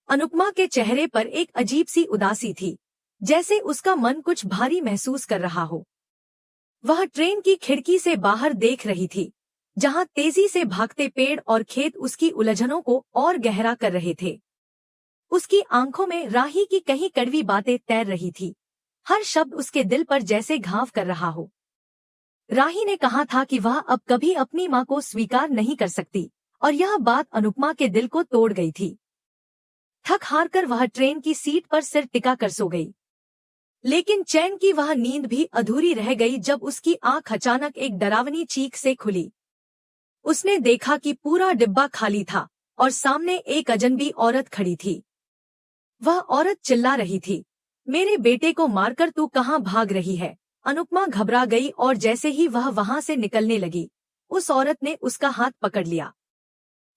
अनुपमा के चेहरे पर एक अजीब सी उदासी थी, जैसे उसका मन कुछ भारी महसूस कर रहा हो। वह ट्रेन की खिड़की से बाहर देख रही थी, जहां तेजी से भागते पेड़ और खेत उसकी उलझनों को और गहरा कर रहे थे। उसकी आंखों में राही की कहीं कड़वी बातें तैर रही थी, हर शब्द उसके दिल पर जैसे घाव कर रहा हो। राही ने कहा था कि वह अब कभी अपनी मां को स्वीकार नहीं कर सकती, और यह बात अनुपमा के दिल को तोड़ गई थी। थक हार कर वह ट्रेन की सीट पर सिर टिका कर सो गई, लेकिन चैन की वह नींद भी अधूरी रह गई जब उसकी आंख अचानक एक डरावनी चीख से खुली। उसने देखा कि पूरा डिब्बा खाली था और सामने एक अजनबी औरत खड़ी थी। वह औरत चिल्ला रही थी, मेरे बेटे को मारकर तू कहाँ भाग रही है? अनुपमा घबरा गई और जैसे ही वह वहां से निकलने लगी, उस औरत ने उसका हाथ पकड़ लिया।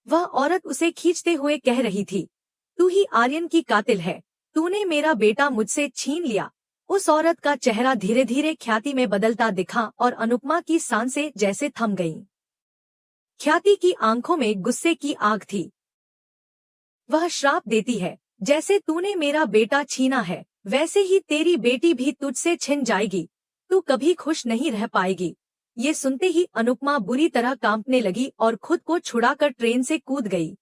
वह औरत उसे खींचते हुए कह रही थी, तू ही आर्यन की कातिल है, तूने मेरा बेटा मुझसे छीन लिया। उस औरत का चेहरा धीरे धीरे ख्याति में बदलता दिखा और अनुपमा की सांसें जैसे थम गईं। ख्याति की आंखों में गुस्से की आग थी। वह श्राप देती है, जैसे तूने मेरा बेटा छीना है, वैसे ही तेरी बेटी भी तुझसे छिन जाएगी, तू कभी खुश नहीं रह पाएगी। ये सुनते ही अनुपमा बुरी तरह कांपने लगी और खुद को छुड़ाकर ट्रेन से कूद गई।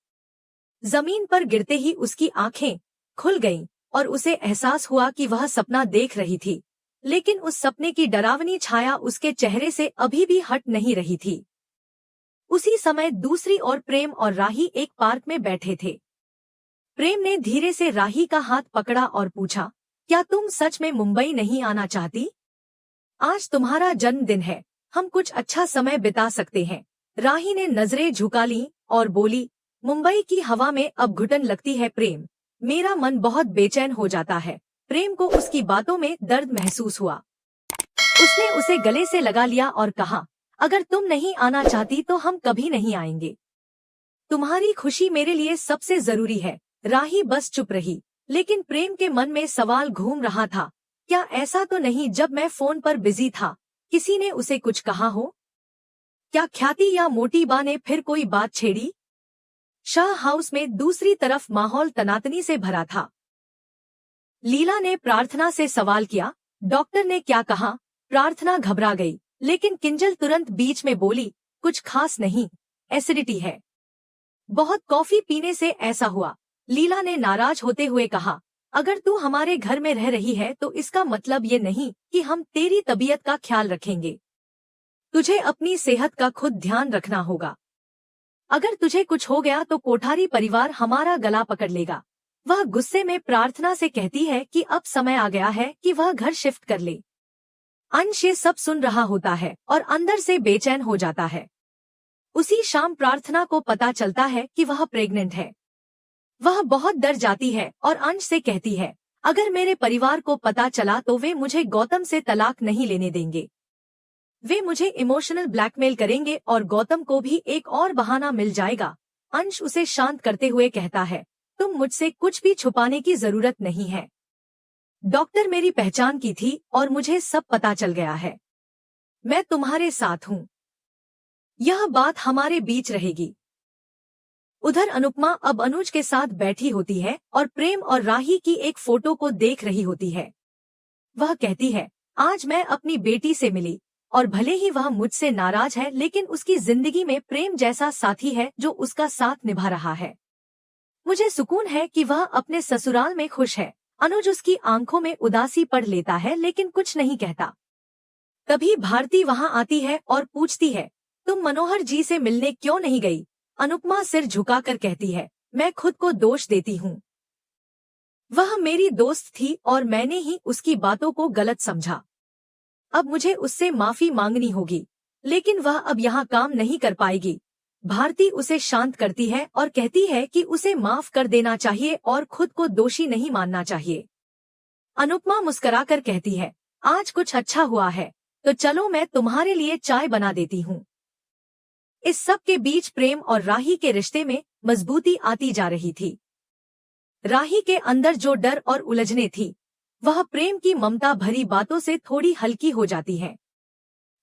जमीन पर गिरते ही उसकी आंखें खुल गईं और उसे एहसास हुआ कि वह सपना देख रही थी, लेकिन उस सपने की डरावनी छाया उसके चेहरे से अभी भी हट नहीं रही थी। उसी समय दूसरी ओर प्रेम और राही एक पार्क में बैठे थे। प्रेम ने धीरे से राही का हाथ पकड़ा और पूछा, क्या तुम सच में मुंबई नहीं आना चाहती? आज तुम्हारा जन्मदिन है, हम कुछ अच्छा समय बिता सकते हैं। राही ने नजरें झुका लीं और बोली, मुंबई की हवा में अब घुटन लगती है प्रेम, मेरा मन बहुत बेचैन हो जाता है। प्रेम को उसकी बातों में दर्द महसूस हुआ। उसने उसे गले से लगा लिया और कहा, अगर तुम नहीं आना चाहती तो हम कभी नहीं आएंगे। तुम्हारी खुशी मेरे लिए सबसे जरूरी है। राही बस चुप रही, लेकिन प्रेम के मन में सवाल घूम रहा था, क्या ऐसा तो नहीं जब मैं फोन पर बिजी था, किसी ने उसे कुछ कहा हो? क्या ख्याति या मोटी बा ने फिर कोई बात छेड़ी? शाह हाउस में दूसरी तरफ माहौल तनातनी से भरा था। लीला ने प्रार्थना से सवाल किया, डॉक्टर ने क्या कहा? प्रार्थना घबरा गई, लेकिन किंजल तुरंत बीच में बोली, कुछ खास नहीं, एसिडिटी है। बहुत कॉफी पीने से ऐसा हुआ। लीला ने नाराज होते हुए कहा, अगर तू हमारे घर में रह रही है तो इसका मतलब ये नहीं कि हम तेरी तबीयत का ख्याल रखेंगे। तुझे अपनी सेहत का खुद ध्यान रखना होगा। अगर तुझे कुछ हो गया तो कोठारी परिवार हमारा गला पकड़ लेगा। वह गुस्से में प्रार्थना से कहती है कि अब समय आ गया है कि वह घर शिफ्ट कर ले। अंश ये सब सुन रहा होता है और अंदर से बेचैन हो जाता है। उसी शाम प्रार्थना को पता चलता है कि वह प्रेग्नेंट है। वह बहुत डर जाती है और अंश से कहती है, अगर मेरे परिवार को पता चला तो वे मुझे गौतम से तलाक नहीं लेने देंगे। वे मुझे इमोशनल ब्लैकमेल करेंगे और गौतम को भी एक और बहाना मिल जाएगा। अंश उसे शांत करते हुए कहता है, तुम मुझसे कुछ भी छुपाने की जरूरत नहीं है। डॉक्टर मेरी पहचान की थी और मुझे सब पता चल गया है। मैं तुम्हारे साथ हूँ। यह बात हमारे बीच रहेगी। उधर अनुपमा अब अनुज के साथ बैठी होती है और प्रेम और राही की एक फोटो को देख रही होती है। वह कहती है, आज मैं अपनी बेटी से मिली और भले ही वह मुझसे नाराज है, लेकिन उसकी जिंदगी में प्रेम जैसा साथी है जो उसका साथ निभा रहा है। मुझे सुकून है कि वह अपने ससुराल में खुश है। अनुज उसकी आंखों में उदासी पढ़ लेता है, लेकिन कुछ नहीं कहता। तभी भारती वहां आती है और पूछती है, तुम मनोहर जी से मिलने क्यों नहीं गई? अनुपमा सिर झुकाकर कहती है, मैं खुद को दोष देती हूँ। वह मेरी दोस्त थी और मैंने ही उसकी बातों को गलत समझा। अब मुझे उससे माफी मांगनी होगी, लेकिन वह अब यहाँ काम नहीं कर पाएगी। भारती उसे शांत करती है और कहती है कि उसे माफ कर देना चाहिए और खुद को दोषी नहीं मानना चाहिए। अनुपमा मुस्कुराकर कहती है, आज कुछ अच्छा हुआ है, तो चलो मैं तुम्हारे लिए चाय बना देती हूँ। इस सब के बीच प्रेम और राही के रिश्ते में मजबूती आती जा रही थी। राही के अंदर जो डर और उलझने थी, वह प्रेम की ममता भरी बातों से थोड़ी हल्की हो जाती है।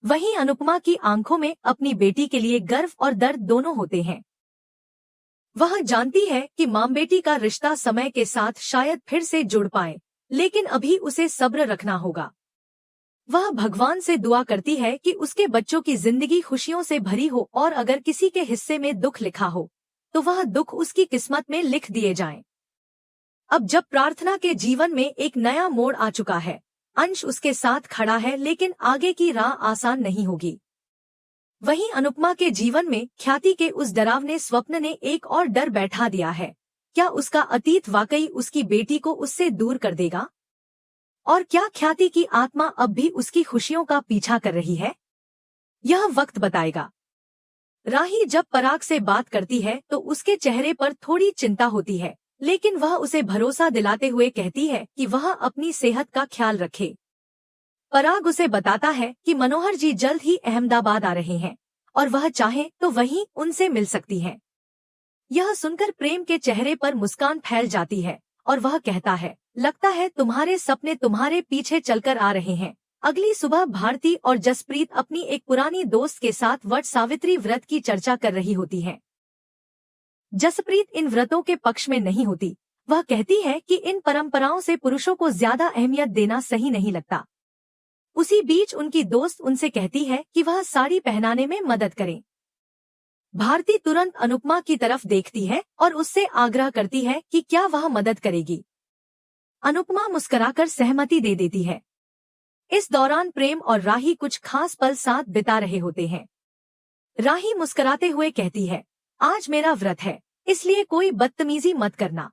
वहीं अनुपमा की आंखों में अपनी बेटी के लिए गर्व और दर्द दोनों होते हैं। वह जानती है कि माँ बेटी का रिश्ता समय के साथ शायद फिर से जुड़ पाए, लेकिन अभी उसे सब्र रखना होगा। वह भगवान से दुआ करती है कि उसके बच्चों की जिंदगी खुशियों से भरी हो और अगर किसी के हिस्से में दुख लिखा हो तो वह दुख उसकी किस्मत में लिख दिए जाएं। अब जब प्रार्थना के जीवन में एक नया मोड़ आ चुका है, अंश उसके साथ खड़ा है, लेकिन आगे की राह आसान नहीं होगी। वहीं अनुपमा के जीवन में ख्याति के उस डरावने स्वप्न ने एक और डर बैठा दिया है। क्या उसका अतीत वाकई उसकी बेटी को उससे दूर कर देगा? और क्या ख्याति की आत्मा अब भी उसकी खुशियों का पीछा कर रही है? यह वक्त बताएगा। राही जब पराग से बात करती है तो उसके चेहरे पर थोड़ी चिंता होती है, लेकिन वह उसे भरोसा दिलाते हुए कहती है कि वह अपनी सेहत का ख्याल रखे। पराग उसे बताता है कि मनोहर जी जल्द ही अहमदाबाद आ रहे हैं और वह चाहे तो वहीं उनसे मिल सकती है। यह सुनकर प्रेम के चेहरे पर मुस्कान फैल जाती है और वह कहता है, लगता है तुम्हारे सपने तुम्हारे पीछे चलकर आ रहे हैं। अगली सुबह भारती और जसप्रीत अपनी एक पुरानी दोस्त के साथ वट सावित्री व्रत की चर्चा कर रही होती हैं। जसप्रीत इन व्रतों के पक्ष में नहीं होती। वह कहती है कि इन परंपराओं से पुरुषों को ज्यादा अहमियत देना सही नहीं लगता। उसी बीच उनकी दोस्त उनसे कहती है कि वह साड़ी पहनाने में मदद करें। भारती तुरंत अनुपमा की तरफ देखती है और उससे आग्रह करती है कि क्या वह मदद करेगी। अनुपमा मुस्कुराकर सहमति दे देती है। इस दौरान प्रेम और राही कुछ खास पल साथ बिता रहे होते हैं। राही मुस्कुराते हुए कहती है, आज मेरा व्रत है, इसलिए कोई बदतमीजी मत करना।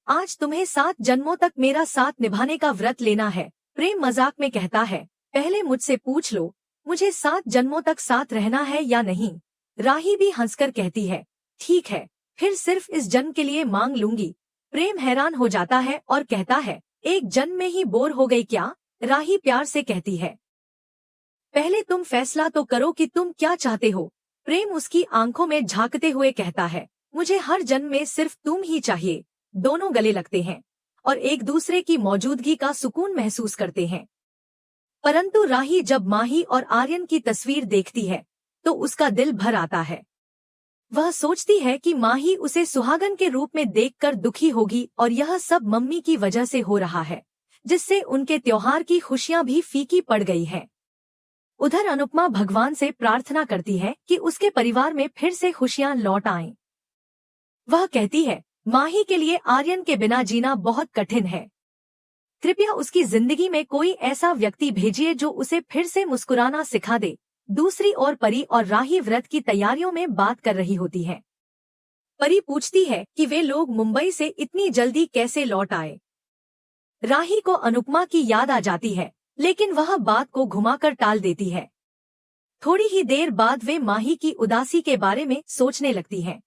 आज तुम्हें 7 जन्मों तक मेरा साथ निभाने का व्रत लेना है। प्रेम मजाक में कहता है, पहले मुझसे पूछ लो, मुझे 7 जन्मों तक साथ रहना है या नहीं। राही भी हंसकर कहती है, ठीक है, फिर सिर्फ इस जन्म के लिए मांग लूंगी। प्रेम हैरान हो जाता है और कहता है, एक जन्म में ही बोर हो गई क्या? राही प्यार से कहती है, पहले तुम फैसला तो करो कि तुम क्या चाहते हो। प्रेम उसकी आंखों में झांकते हुए कहता है, मुझे हर जन्म में सिर्फ तुम ही चाहिए। दोनों गले लगते हैं और एक दूसरे की मौजूदगी का सुकून महसूस करते हैं। परंतु राही जब माही और आर्यन की तस्वीर देखती है तो उसका दिल भर आता है। वह सोचती है कि माही उसे सुहागन के रूप में देखकर दुखी होगी और यह सब मम्मी की वजह से हो रहा है, जिससे उनके त्योहार की खुशियां भी फीकी पड़ गई हैं। उधर अनुपमा भगवान से प्रार्थना करती है कि उसके परिवार में फिर से खुशियां लौट आएं। वह कहती है, माही के लिए आर्यन के बिना जीना बहुत कठिन है। कृपया उसकी जिंदगी में कोई ऐसा व्यक्ति भेजिए जो उसे फिर से मुस्कुराना सिखा दे। दूसरी ओर परी और राही व्रत की तैयारियों में बात कर रही होती है। परी पूछती है कि वे लोग मुंबई से इतनी जल्दी कैसे लौट आए। राही को अनुपमा की याद आ जाती है, लेकिन वह बात को घुमाकर टाल देती है। थोड़ी ही देर बाद वे माही की उदासी के बारे में सोचने लगती हैं।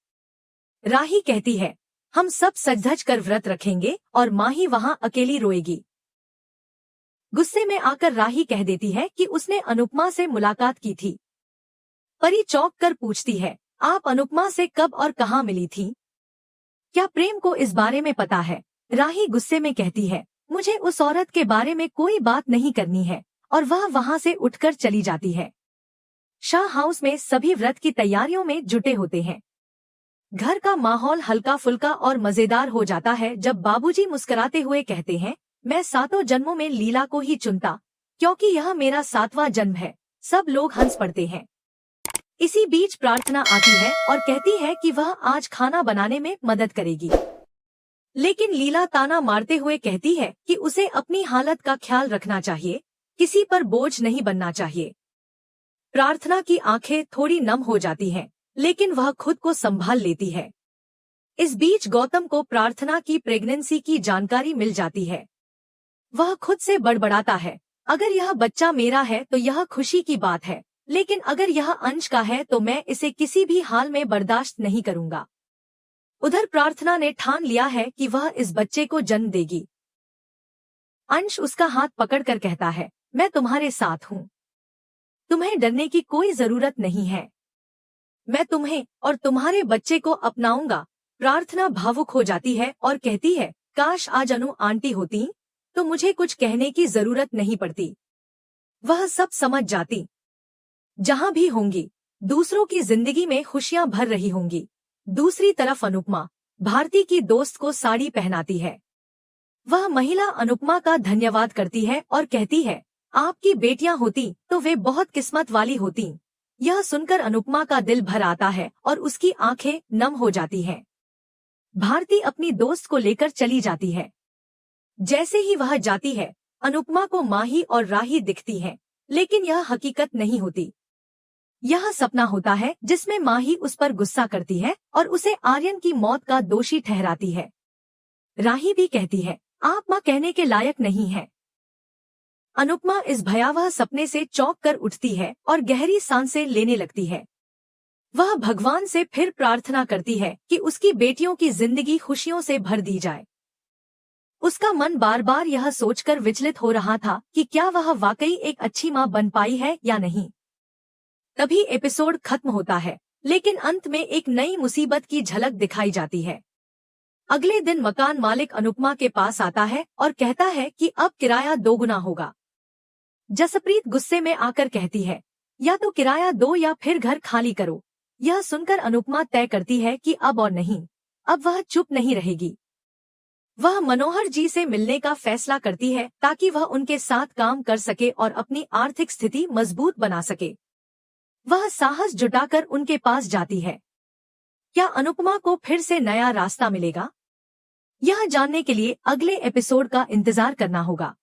राही कहती है, हम सब सज-धज कर व्रत रखेंगे और माही वहां अकेली रोएगी। गुस्से में आकर राही कह देती है कि उसने अनुपमा से मुलाकात की थी। परी चौंक कर पूछती है, आप अनुपमा से कब और कहाँ मिली थी? क्या प्रेम को इस बारे में पता है? राही गुस्से में कहती है, मुझे उस औरत के बारे में कोई बात नहीं करनी है, और वह वहां से उठकर चली जाती है। शाह हाउस में सभी व्रत की तैयारियों में जुटे होते हैं। घर का माहौल हल्का फुल्का और मजेदार हो जाता है जब बाबूजी मुस्कुराते हुए कहते हैं, मैं 7 जन्मों में लीला को ही चुनता, क्योंकि यह मेरा 7वां जन्म है। सब लोग हंस पड़ते हैं। इसी बीच प्रार्थना आती है और कहती है कि वह आज खाना बनाने में मदद करेगी। लेकिन लीला ताना मारते हुए कहती है कि उसे अपनी हालत का ख्याल रखना चाहिए, किसी पर बोझ नहीं बनना चाहिए। प्रार्थना की आंखें थोड़ी नम हो जाती हैं, लेकिन वह खुद को संभाल लेती है। इस बीच गौतम को प्रार्थना की प्रेगनेंसी की जानकारी मिल जाती है। वह खुद से बड़बड़ाता है, अगर यह बच्चा मेरा है तो यह खुशी की बात है, लेकिन अगर यह अंश का है तो मैं इसे किसी भी हाल में बर्दाश्त नहीं करूंगा। उधर प्रार्थना ने ठान लिया है कि वह इस बच्चे को जन्म देगी। अंश उसका हाथ पकड़कर कहता है, मैं तुम्हारे साथ हूँ, तुम्हें डरने की कोई जरूरत नहीं है, मैं तुम्हें और तुम्हारे बच्चे को अपनाऊंगा। प्रार्थना भावुक हो जाती है और कहती है, काश आज अनु आंटी होती तो मुझे कुछ कहने की जरूरत नहीं पड़ती, वह सब समझ जाती। जहां भी होंगी दूसरों की जिंदगी में खुशियां भर रही होंगी। दूसरी तरफ अनुपमा भारती की दोस्त को साड़ी पहनाती है। वह महिला अनुपमा का धन्यवाद करती है और कहती है, आपकी बेटियां होती तो वे बहुत किस्मत वाली होती। यह सुनकर अनुपमा का दिल भर आता है और उसकी आंखें नम हो जाती हैं। भारती अपनी दोस्त को लेकर चली जाती है। जैसे ही वह जाती है, अनुपमा को माही और राही दिखती हैं, लेकिन यह हकीकत नहीं होती। यह सपना होता है जिसमें माही उस पर गुस्सा करती है और उसे आर्यन की मौत का दोषी ठहराती है। राही भी कहती है, आप मां कहने के लायक नहीं है। अनुपमा इस भयावह सपने से चौंक कर उठती है और गहरी सांसें लेने लगती है। वह भगवान से फिर प्रार्थना करती है कि उसकी बेटियों की जिंदगी खुशियों से भर दी जाए। उसका मन बार बार यह सोचकर विचलित हो रहा था कि क्या वह वाकई एक अच्छी मां बन पाई है या नहीं। तभी एपिसोड खत्म होता है, लेकिन अंत में एक नई मुसीबत की झलक दिखाई जाती है। अगले दिन मकान मालिक अनुपमा के पास आता है और कहता है कि अब किराया 2 गुना होगा। जसप्रीत गुस्से में आकर कहती है, या तो किराया दो या फिर घर खाली करो। यह सुनकर अनुपमा तय करती है कि अब और नहीं, अब वह चुप नहीं रहेगी। वह मनोहर जी से मिलने का फैसला करती है ताकि वह उनके साथ काम कर सके और अपनी आर्थिक स्थिति मजबूत बना सके। वह साहस जुटाकर उनके पास जाती है। क्या अनुपमा को फिर से नया रास्ता मिलेगा? यह जानने के लिए अगले एपिसोड का इंतजार करना होगा।